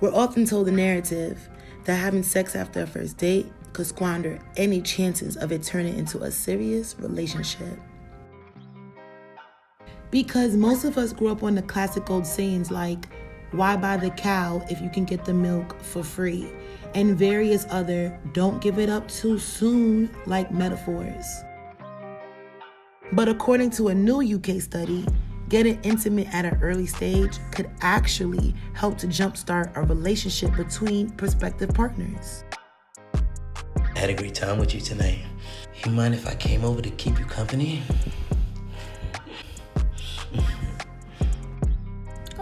We're often told the narrative that having sex after a first date could squander any chances of it turning into a serious relationship. Because most of us grew up on the classic old sayings like, why buy the cow if you can get the milk for free? And various other don't give it up too soon like metaphors. But according to a new UK study, getting intimate at an early stage could actually help to jumpstart a relationship between prospective partners. I had a great time with you tonight. You mind if I came over to keep you company?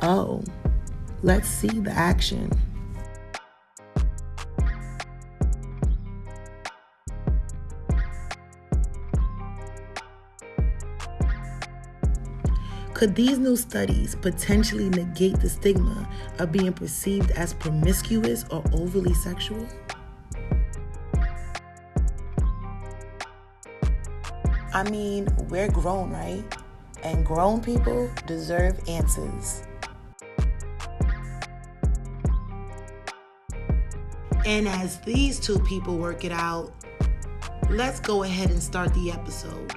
Oh, let's see the action. Could these new studies potentially negate the stigma of being perceived as promiscuous or overly sexual? I mean, we're grown, right? And grown people deserve answers. And as these two people work it out, let's go ahead and start the episode.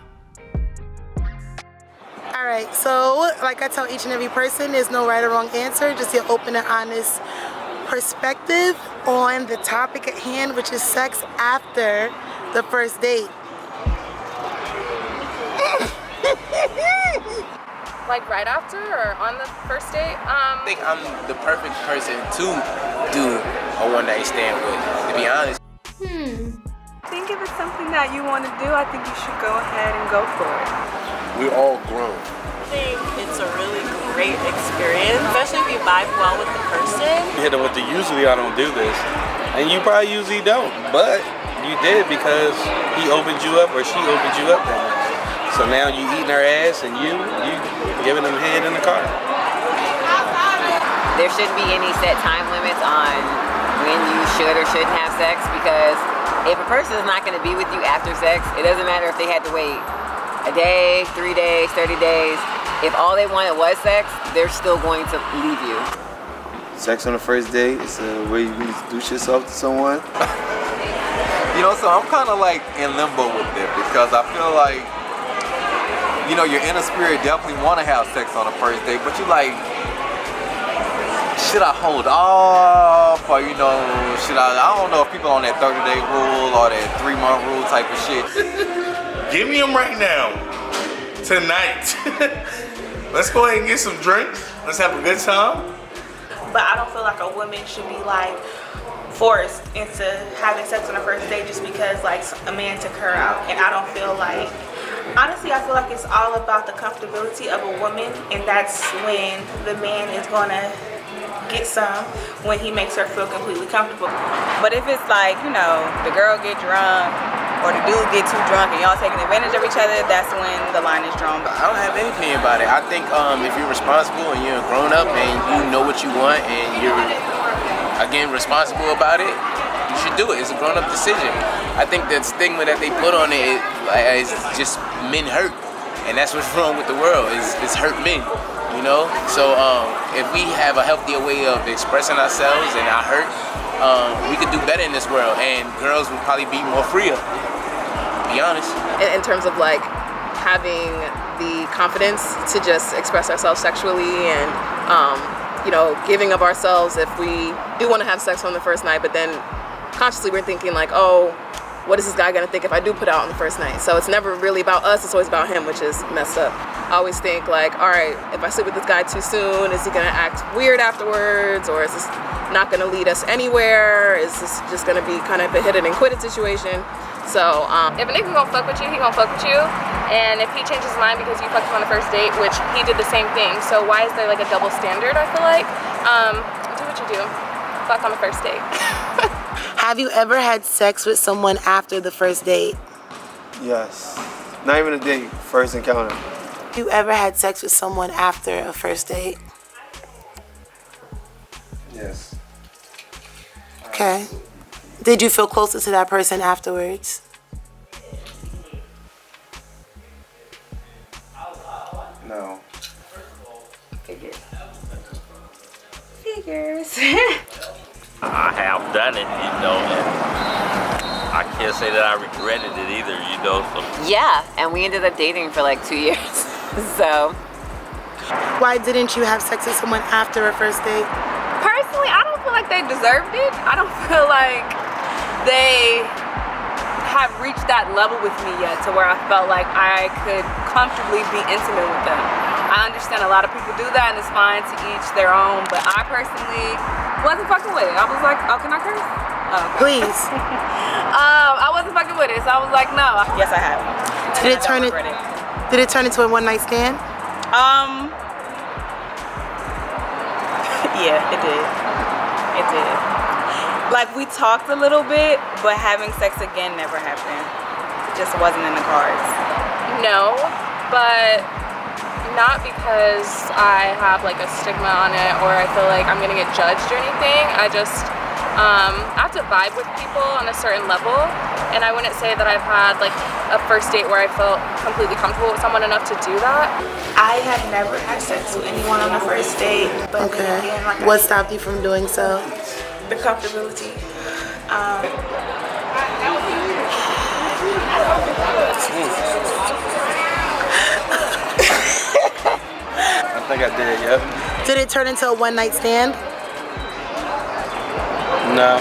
All right, so like I tell each and every person, there's no right or wrong answer, just your open and honest perspective on the topic at hand, which is sex after the first date. Like right after or on the first date? I think I'm the perfect person to do a one-night stand with, to be honest. I think if it's something that you want to do, I think you should go ahead and go for it. We're all grown. I think it's a really great experience, especially if you vibe well with the person. You hit them with the usually I don't do this. And you probably usually don't, but you did because he opened you up or she opened you up that much. So now you eating her ass and you giving them head in the car. There shouldn't be any set time limits on when you should or shouldn't have sex, because if a person is not going to be with you after sex, it doesn't matter if they had to wait a day, 3 days, 30 days. If all they wanted was sex, they're still going to leave you. Sex on the first date is a way you introduce yourself to someone. You know, so I'm kind of like in limbo with it because I feel like, you know, your inner spirit definitely want to have sex on the first date, but you like, should I hold off, or you know, I don't know if people on that 30-day rule or that 3-month rule type of shit. Give me them right now, tonight. Let's go ahead and get some drinks. Let's have a good time. But I don't feel like a woman should be like forced into having sex on the first date just because like a man took her out. And I don't feel like, honestly, I feel like it's all about the comfortability of a woman, and that's when the man is gonna get some, when he makes her feel completely comfortable. But if it's like, you know, the girl get drunk or the dude get too drunk and y'all taking advantage of each other, that's when the line is drawn. I don't have any opinion about it. I think if you're responsible and you're a grown up and you know what you want and you're, again, responsible about it, you should do it. It's a grown up decision. I think that stigma that they put on it is just men hurt. And that's what's wrong with the world, is hurt men. You know, so if we have a healthier way of expressing ourselves and our hurt, we could do better in this world, and girls would probably be more freer, to be honest. In terms of like having the confidence to just express ourselves sexually and, you know, giving of ourselves if we do want to have sex on the first night, but then consciously we're thinking like, oh, what is this guy gonna think if I do put out on the first night? So it's never really about us, it's always about him, which is messed up. I always think like, all right, if I sleep with this guy too soon, is he gonna act weird afterwards? Or is this not gonna lead us anywhere? Is this just gonna be kind of a hit it and quit it situation? So if a nigga gonna fuck with you, he gonna fuck with you. And if he changes his mind because you fucked him on the first date, which he did the same thing, so why is there like a double standard, I feel like? Do what you do. Fuck on the first date. Have you ever had sex with someone after the first date? Yes. Not even a date, first encounter. Have you ever had sex with someone after a first date? Yes. Okay. Did you feel closer to that person afterwards? No. Figures. done it, you know, and I can't say that I regretted it either, you know. So. Yeah, and we ended up dating for like 2 years. So. Why didn't you have sex with someone after a first date? Personally, I don't feel like they deserved it. I don't feel like they have reached that level with me yet to where I felt like I could comfortably be intimate with them. I understand a lot of people do that and it's fine, to each their own, but I personally wasn't fucking with it. I was like, oh, can I curse? Oh, okay. Please. I wasn't fucking with it, so I was like, no. Yes, I have. Did it turn into a one-night stand? Yeah, it did. It did. Like, we talked a little bit, but having sex again never happened. It just wasn't in the cards. No, but not because I have like a stigma on it or I feel like I'm gonna get judged or anything. I just I have to vibe with people on a certain level, and I wouldn't say that I've had like a first date where I felt completely comfortable with someone enough to do that. I have never had sex with anyone on a first date, but Okay. then again, like What stopped you from doing so? the comfortability. I think I did, yep. Did it turn into a one-night stand? No,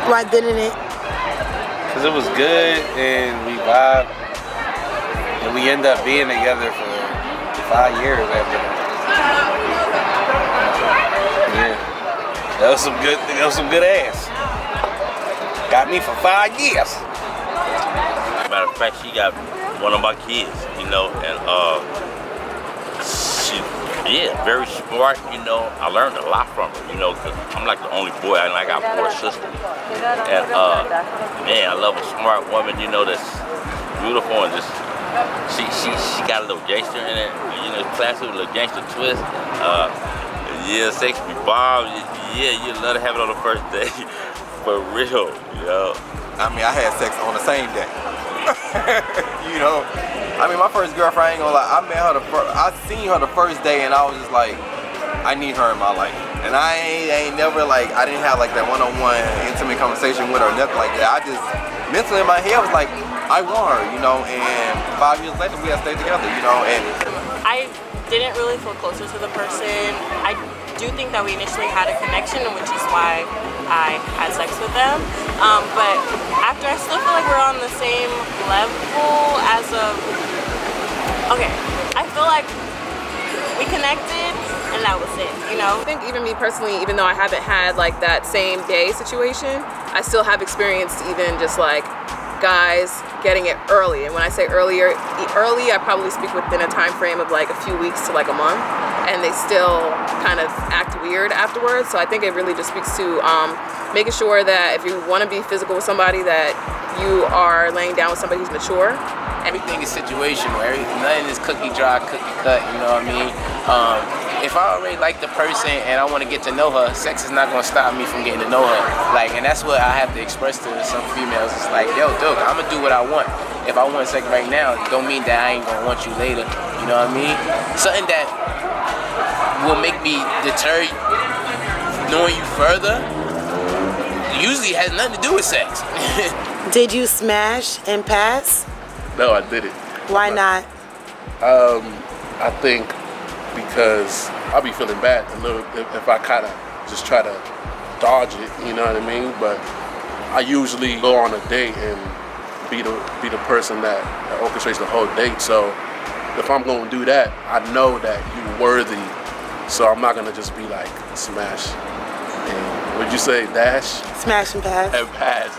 Why didn't it? because it was good and we vibed. And we ended up being together for 5 years after that. Yeah. That was some good ass. Got me for 5 years. Matter of fact, she got one of my kids, you know, and she, yeah, very smart, you know. I learned a lot from her, you know, because I'm like the only boy, and I got 4 sisters. And man, I love a smart woman, you know, that's beautiful and just she got a little gangster in it, you know, classic with a little gangster twist. Yeah, sex be bomb. Yeah, you love to have it on the first day, for real, you know. I mean, I had sex on the same day. You know, I mean, my first girlfriend, I ain't gonna lie, I seen her the first day and I was just like, I need her in my life. And I ain't never like, I didn't have like that one-on-one intimate conversation with her or nothing like that. I just, mentally in my head was like, I want her, you know, and 5 years later we had stayed together, you know, and I didn't really feel closer to the person. I do think that we initially had a connection, which is why I had sex with them. But after, I still feel like we're on the same level as of, okay, I feel like we connected and that was it, you know? I think even me personally, even though I haven't had like that same day situation, I still have experienced even just like guys getting it early. And when I say early, I probably speak within a time frame of like a few weeks to like a month, and they still kind of act weird afterwards. So I think it really just speaks to making sure that if you want to be physical with somebody, that you are laying down with somebody who's mature. Everything is situational. Nothing is cookie dry, cookie cut, you know what I mean? If I already like the person and I want to get to know her, sex is not going to stop me from getting to know her. Like, and that's what I have to express to some females. It's like, yo, dude, I'm going to do what I want. If I want sex right now, don't mean that I ain't going to want you later. You know what I mean? Something that will make me deter knowing you further usually has nothing to do with sex. Did you smash and pass? No, I didn't. Why not? I think because I'll be feeling bad a little if I kind of just try to dodge it, you know what I mean? But I usually go on a date and be the person that orchestrates the whole date. So if I'm going to do that, I know that you're worthy. So I'm not going to just be like smash. And would you say dash? Smash and pass. And pass.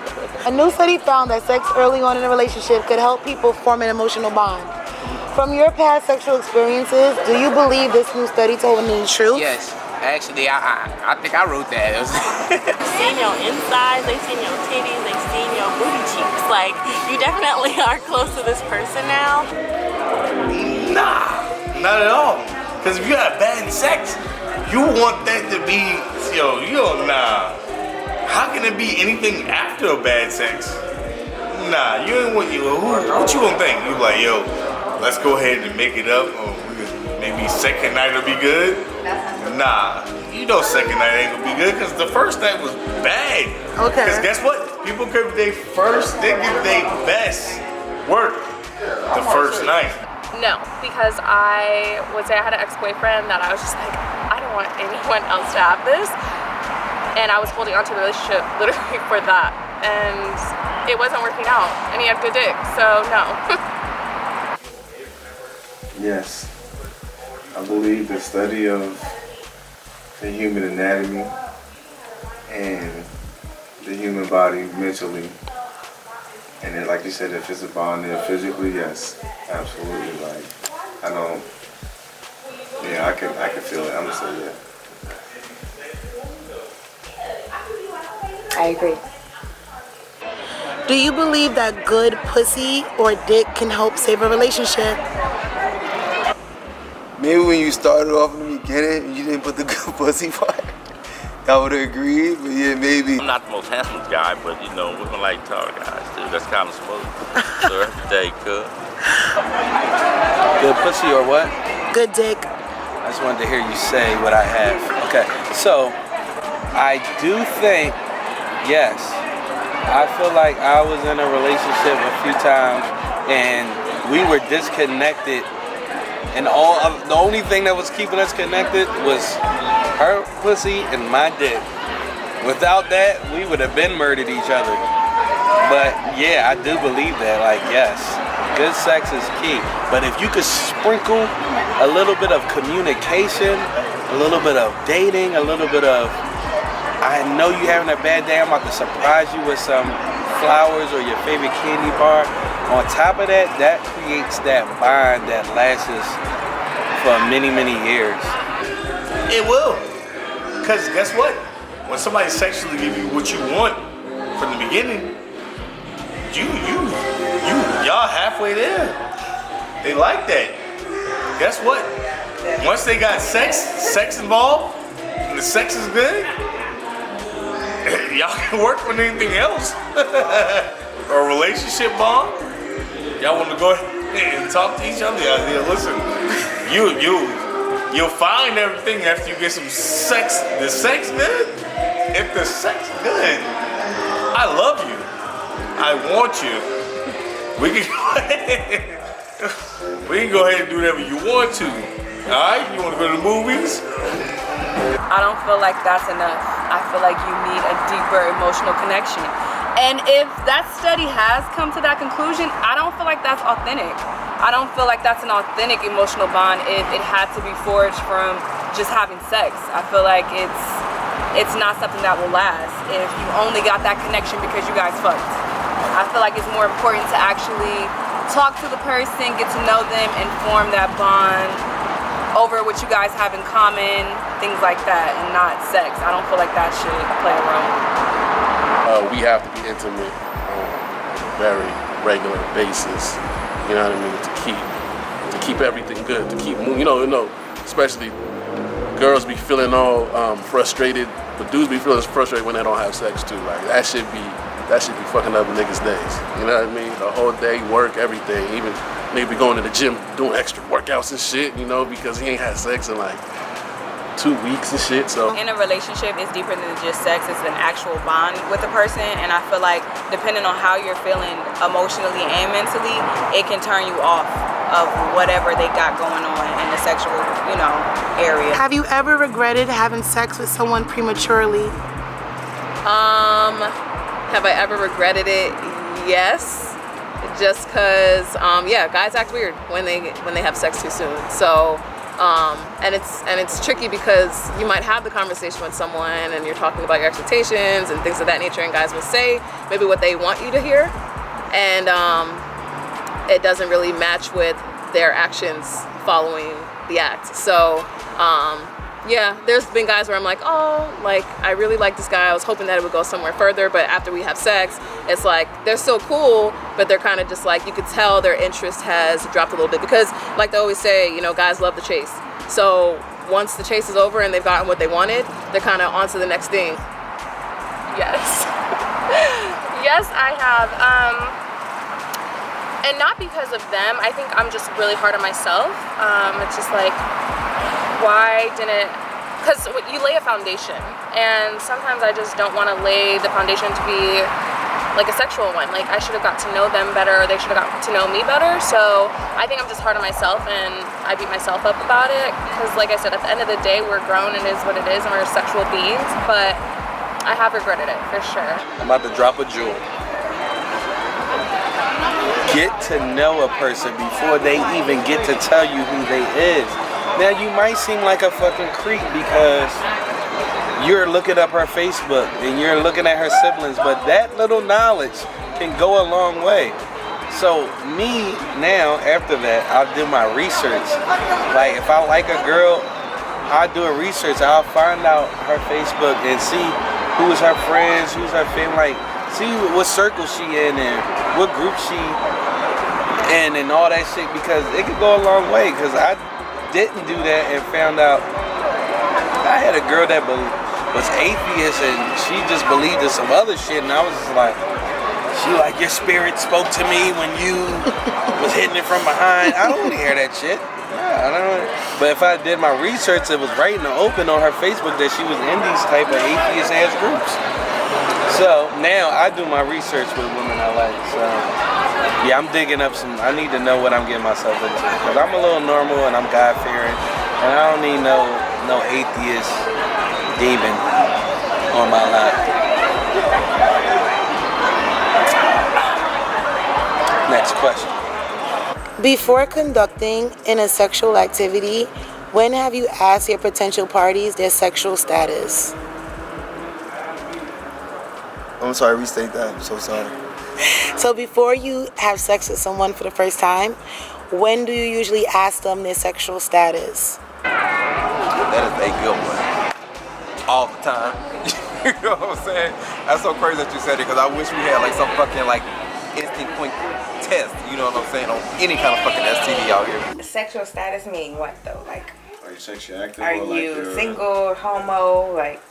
A new study found that sex early on in a relationship could help people form an emotional bond. From your past sexual experiences, do you believe this new study told me the truth? Yes. Actually, I think I wrote that. They've seen your insides, they've seen your titties, they've seen your booty cheeks. Like, you definitely are close to this person now. Nah, not at all. Because if you have bad sex, you want that to be, nah. How can it be anything after a bad sex? Nah, you ain't what you gonna think? You like, yo, let's go ahead and make it up, or maybe second night will be good. Nah, you know second night ain't gonna be good because the first night was bad. Okay. Because guess what? People give their best work the first night. No, because I would say I had an ex-boyfriend that I was just like, I don't want anyone else to have this. And I was holding on to the relationship literally for that. And it wasn't working out. And he had good dick, so no. Yes. I believe the study of the human anatomy and the human body mentally, and then like you said, if it's a bond there physically, yes, absolutely. Like I can feel it. I'm gonna say yeah. I agree. Do you believe that good pussy or dick can help save a relationship? Maybe when you started off in the beginning, you didn't put the good pussy part. I would agree, but yeah, maybe. I'm not the most handsome guy, but you know, women like tall guys too. That's kind of smooth. So every day, good. Good pussy or what? Good dick. I just wanted to hear you say what I have. Okay, so I do think, yes. I feel like I was in a relationship a few times and we were disconnected, and the only thing that was keeping us connected was her pussy and my dick. Without that, we would have been murdered each other. But yeah, I do believe that, like, yes, good sex is key. But if you could sprinkle a little bit of communication, a little bit of dating, a little bit of, I know you having a bad day, I'm about to surprise you with some flowers or your favorite candy bar. On top of that, that creates that bond that lasts for many, many years. It will. Because guess what? When somebody sexually give you what you want from the beginning, y'all halfway there. They like that. Guess what? Once they got sex involved, and the sex is good, y'all can work on anything else. Or a relationship bond. Y'all want to go ahead and talk to each other out there. Listen, you'll find everything after you get some sex. The sex good? If the sex good, I love you. I want you. We can go ahead and do whatever you want to. Alright? You want to go to the movies? I don't feel like that's enough. I feel like you need a deeper emotional connection. And if that study has come to that conclusion, I don't feel like that's authentic. I don't feel like that's an authentic emotional bond if it had to be forged from just having sex. I feel like it's not something that will last if you only got that connection because you guys fucked. I feel like it's more important to actually talk to the person, get to know them, and form that bond over what you guys have in common, things like that, and not sex. I don't feel like that should play a role. We have to be intimate on a very regular basis. You know what I mean? To keep everything good, to keep moving. You know, especially girls be feeling all frustrated, but dudes be feeling frustrated when they don't have sex too. Like that should be fucking up niggas' days. You know what I mean? The whole day, work, everything. Even nigga be going to the gym doing extra workouts and shit, you know, because he ain't had sex in like 2 weeks and shit. So in a relationship, it's deeper than just sex. It's an actual bond with a person, and I feel like depending on how you're feeling emotionally and mentally, it can turn you off of whatever they got going on in the sexual, area. Have you ever regretted having sex with someone prematurely? Have I ever regretted it? Yes. Just cause, guys act weird when they have sex too soon. So, and it's tricky because you might have the conversation with someone and you're talking about your expectations and things of that nature, and guys will say maybe what they want you to hear, and it doesn't really match with their actions following the act. So, there's been guys where I'm like, I really like this guy. I was hoping that it would go somewhere further, but after we have sex, it's like they're so cool, but they're kind of just like, you could tell their interest has dropped a little bit because, like they always say, guys love the chase. So once the chase is over and they've gotten what they wanted, they're kind of on to the next thing. Yes. Yes, I have. And not because of them. I think I'm just really hard on myself. It's just like, why didn't because you lay a foundation, and sometimes I just don't want to lay the foundation to be like a sexual one. Like, I should have got to know them better, they should have got to know me better. So I think I'm just hard on myself, and I beat myself up about it, because like I said, at the end of the day, we're grown, it is what it is, and we're sexual beings. But I have regretted it for sure. I'm about to drop a jewel. Get to know a person before they even get to tell you who they is. Now, you might seem like a fucking creep because you're looking up her Facebook and you're looking at her siblings, but that little knowledge can go a long way. So me, now, after that, I'll do my research. Like, if I like a girl, I'll do a research. I'll find out her Facebook and see who's her friends, who's her family, like, see what circle she in and what group she in and all that shit, because it could go a long way. Because I didn't do that and found out I had a girl that was atheist and she just believed in some other shit, and I was just like, she like, your spirit spoke to me when you was hitting it from behind. I don't want to hear that shit. I don't. But if I did my research, it was right in the open on her Facebook that she was in these type of atheist ass groups. So now I do my research with women I like. So yeah, I'm digging up some. I need to know what I'm getting myself into, because I'm a little normal and I'm God fearing, and I don't need no atheist demon on my lap. Next question. Before conducting in a sexual activity, when have you asked your potential parties their sexual status? I'm sorry, restate that. I'm so sorry. So before you have sex with someone for the first time, when do you usually ask them their sexual status? That is a good one. All the time. You know what I'm saying? That's so crazy that you said it, because I wish we had like some fucking like instant point test, you know what I'm saying, on any kind of fucking STD out here. Sexual status mean what though? Like, are you sexually active? Are you single, homo, like?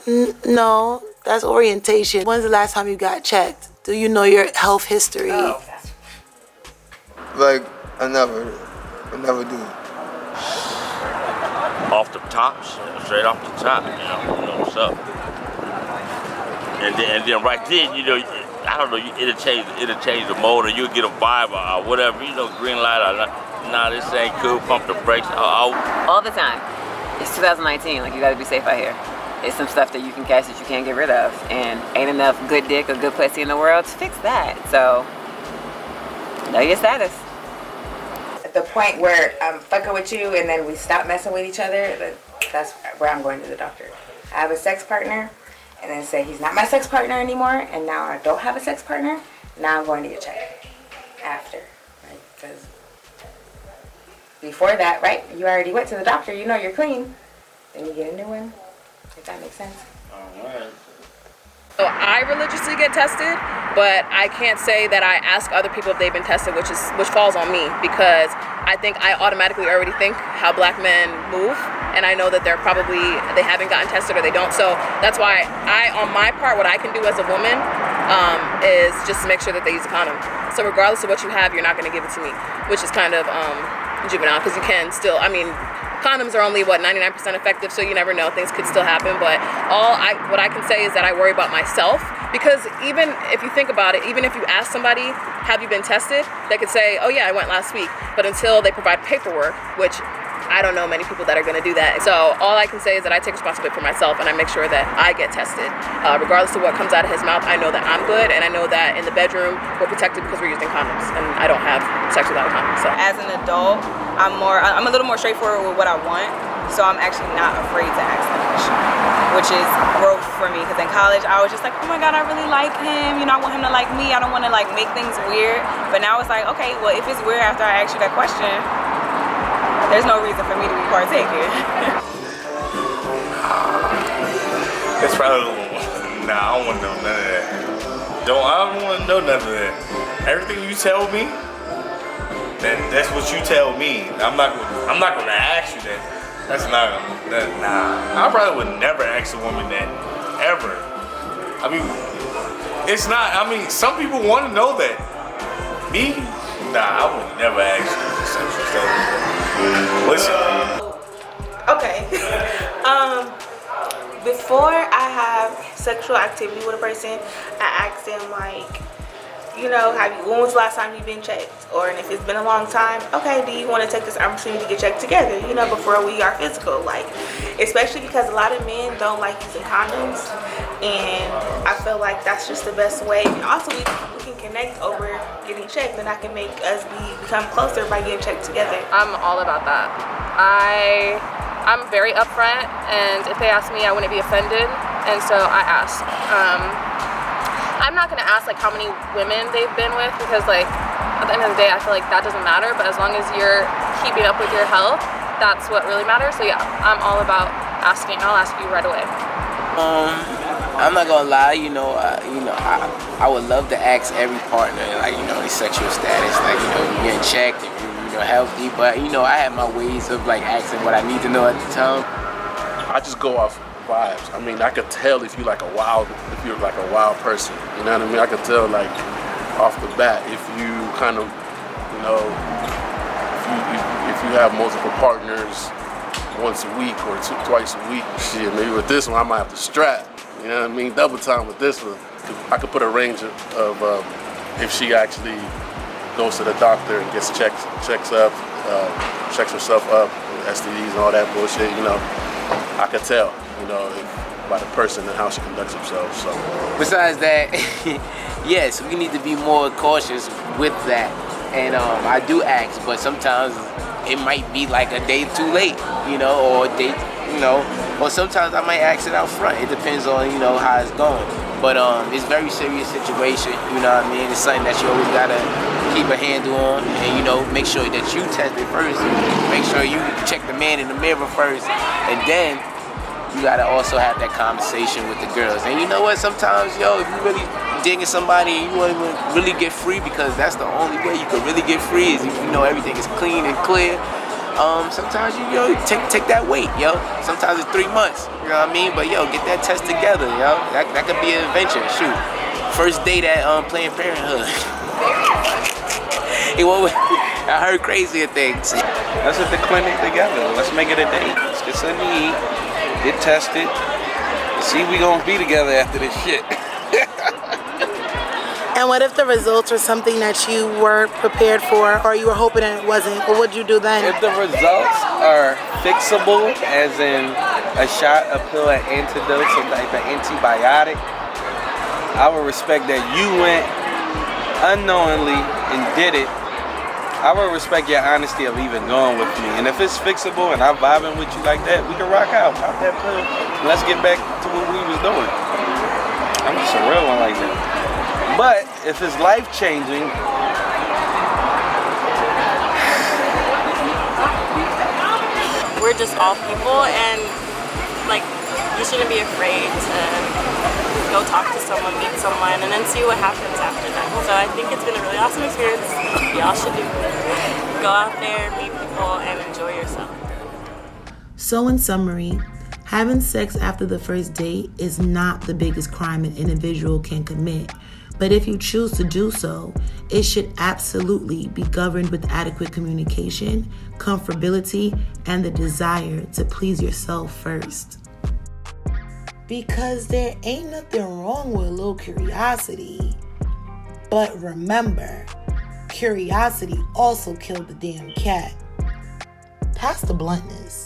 No, that's orientation. When's the last time you got checked? Do you know your health history? Oh, that's... Like, I never do. Off the top, straight off the top, you know what's up. And then right then, you know, I don't know, it'll change the mode, or you'll get a vibe or whatever, you know, green light or nah, this ain't cool, pump the brakes. All the time. It's 2019, like, you gotta be safe out here. It's some stuff that you can catch that you can't get rid of, and ain't enough good dick or good pussy in the world to fix that. So, know your status. At the point where I'm fucking with you and then we stop messing with each other, that's where I'm going to the doctor. I have a sex partner, and then say he's not my sex partner anymore, and now I don't have a sex partner, now I'm going to get checked after, right? Because before that, right, you already went to the doctor, you know you're clean, then you get a new one, if that makes sense. Alright. So I religiously get tested, but I can't say that I ask other people if they've been tested, which falls on me, because I think I automatically already think how black men move, and I know that they haven't gotten tested or they don't. So that's why on my part, what I can do as a woman is just to make sure that they use a condom. So regardless of what you have, you're not going to give it to me, which is kind of juvenile, because you can still, condoms are only, 99% effective, so you never know, things could still happen. But what I can say is that I worry about myself, because even if you think about it, even if you ask somebody, have you been tested, they could say, oh yeah, I went last week, but until they provide paperwork, which I don't know many people that are going to do that. So all I can say is that I take responsibility for myself, and I make sure that I get tested. Regardless of what comes out of his mouth, I know that I'm good, and I know that in the bedroom we're protected because we're using condoms, and I don't have sex without a condom. So as an adult, I'm a little more straightforward with what I want, so I'm actually not afraid to ask that question, which is growth for me, because in college I was just like, oh my god, I really like him, I want him to like me, I don't want to like make things weird. But now it's like, okay, well, if it's weird after I ask you that question, there's no reason for me to be partaking. It's probably, I don't want to know none of that. I don't want to know none of that. Everything you tell me, that's what you tell me. I'm not going to ask you that. That's not, nah. I probably would never ask a woman that, ever. It's not, some people want to know that. Me? Nah, I would never ask you the sexual status. Listen. Okay. before I have sexual activity with a person, I ask them like, you know, when was the last time you've been checked? Or and if it's been a long time, okay, do you want to take this opportunity to get checked together, you know, before we are physical? Like, especially because a lot of men don't like using condoms, and I feel like that's just the best way. And also, we can connect over getting checked, and that can make us become closer by getting checked together. I'm all about that. I'm very upfront, and if they ask me, I wouldn't be offended, and so I ask. I'm not gonna ask like how many women they've been with, because like at the end of the day I feel like that doesn't matter, but as long as you're keeping up with your health, that's what really matters. So yeah, I'm all about asking. I'll ask you right away. I'm not gonna lie, I would love to ask every partner, like, their sexual status, like, getting checked, if you're healthy, but I have my ways of like asking what I need to know at the time. I just go off vibes. I mean, I could tell if you're like a wild person. You know what I mean? I could tell like off the bat if you kind of, if you have multiple partners once a week or twice a week. Shit, maybe with this one I might have to strap. You know what I mean? Double time with this one. I could put a range of if she actually goes to the doctor and gets checks herself up, STDs and all that bullshit. I could tell. By the person and how she conducts herself. So besides that, yes, we need to be more cautious with that. And I do ask, but sometimes it might be like a day too late, or a day, or sometimes I might ask it out front. It depends on, how it's going. But it's a very serious situation, you know what I mean? It's something that you always gotta keep a handle on, and make sure that you test it first. Make sure you check the man in the mirror first, and then you gotta also have that conversation with the girls. And you know what? Sometimes, if you really digging somebody and you want to really get free, because that's the only way you can really get free is if everything is clean and clear. Sometimes you take that weight, Sometimes it's 3 months, you know what I mean? But get that test together, That could be an adventure. Shoot, first date at Planned Parenthood. I heard crazier things. Let's hit the clinic together. Let's make it a date. Let's get something to eat. Get tested. See, we gonna be together after this shit. And what if the results are something that you weren't prepared for, or you were hoping that it wasn't? What would you do then? If the results are fixable, as in a shot, a pill, an antidote, some type of antibiotic, I would respect that you went unknowingly and did it. I would respect your honesty of even going with me. And if it's fixable and I'm vibing with you like that, we can rock out, pop that pill, and let's get back to what we was doing. I'm just a real one like that. But if it's life-changing, we're just all people, and like, you shouldn't be afraid to go talk to someone, meet someone, and then see what happens after that. So I think it's been a really awesome experience. Y'all should do it. Go out there, meet people, and enjoy yourself. So in summary, having sex after the first date is not the biggest crime an individual can commit. But if you choose to do so, it should absolutely be governed with adequate communication, comfortability, and the desire to please yourself first. Because there ain't nothing wrong with a little curiosity. But remember, curiosity also killed the damn cat. Pass the bluntness.